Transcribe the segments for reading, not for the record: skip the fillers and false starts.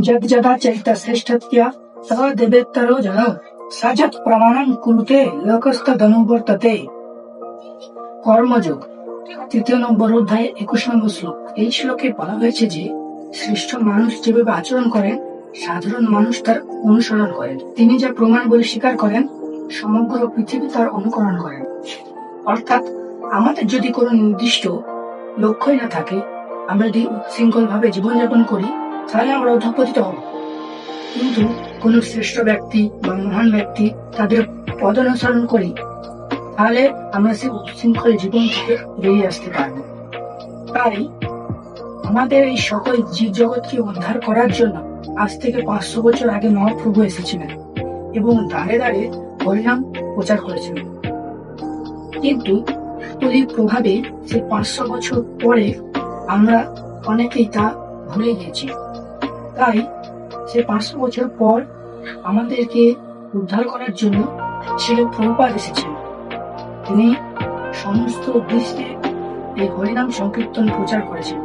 जगजदा चैतश्रेष्ठत्या तदेवेत्तरो जनो সাজাত প্রমাণং কুরুতে লোকস্তদনুবর্ততে। কর্মযোগ ৩ নম্বর অধ্যায় ২১ নম্বর শ্লোক। এই শ্লোকে বলা হয়েছে যে শ্রেষ্ঠ মানুষ যেভাবে আচরণ করেন সাধারণ মানুষ তার অনুসরণ করেন। তিনি যা প্রমাণ বলে স্বীকার করেন সমগ্র পৃথিবী তার অনুকরণ করেন। অর্থাৎ আমাদের যদি কোনো নির্দিষ্ট লক্ষ্যই না থাকে, আমরা যদি উচ্ছৃঙ্খল ভাবে জীবনযাপন করি, তাহলে আমরা অধঃপতিত হব। কিন্তু কোন শ্রেষ্ঠ ব্যক্তি বা মহান ব্যক্তি তাদের পদ অনুসরণ করি, তাহলে আমরা সেই উচ্ছৃঙ্খল জীবন থেকে বেরিয়ে আসতে পারবো। তাই আমাদের এই সকল জীব জগৎকে উদ্ধার করার জন্য আজ থেকে ৫০০ বছর আগে মহাপ্রভু এসেছিলেন এবং দাঁড়ে দাঁড়ে হরিনাম প্রচার করেছিলেন। কিন্তু ওই প্রভাবে সে ৫০০ বছর পরে আমরা অনেকেই তা ভুলে গেছি। তাই সে ৫০০ বছর পর আমাদেরকে উদ্ধার করার জন্য শ্রীল প্রভুপাদ এসেছেন। তিনি সমস্ত বিশ্বে এই হরিনাম সংকীর্তন প্রচার করেছেন।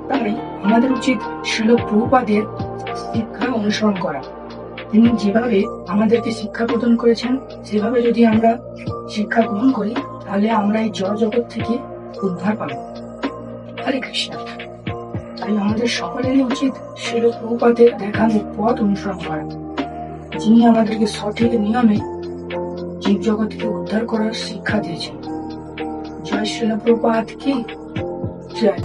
তাই আমাদের উচিত শ্রীল প্রভুপাদের শিক্ষা অনুসরণ করা। তিনি যেভাবে আমাদেরকে শিক্ষা প্রদান করেছেন সেভাবে যদি আমরা শিক্ষা গ্রহণ করি, তাহলে আমরা এই জড় জগৎ থেকে উদ্ধার পাব। হরে কৃষ্ণ। তাই আমাদের সকলেরই উচিত শ্রীল প্রভুপাদের দেখানো পথ অনুসরণ করা, যিনি আমাদেরকে সঠিক নিয়মে জীব জগৎকে উদ্ধার করার শিক্ষা দিয়েছেন। জয় শ্রীল প্রভুপাদ কি জয়।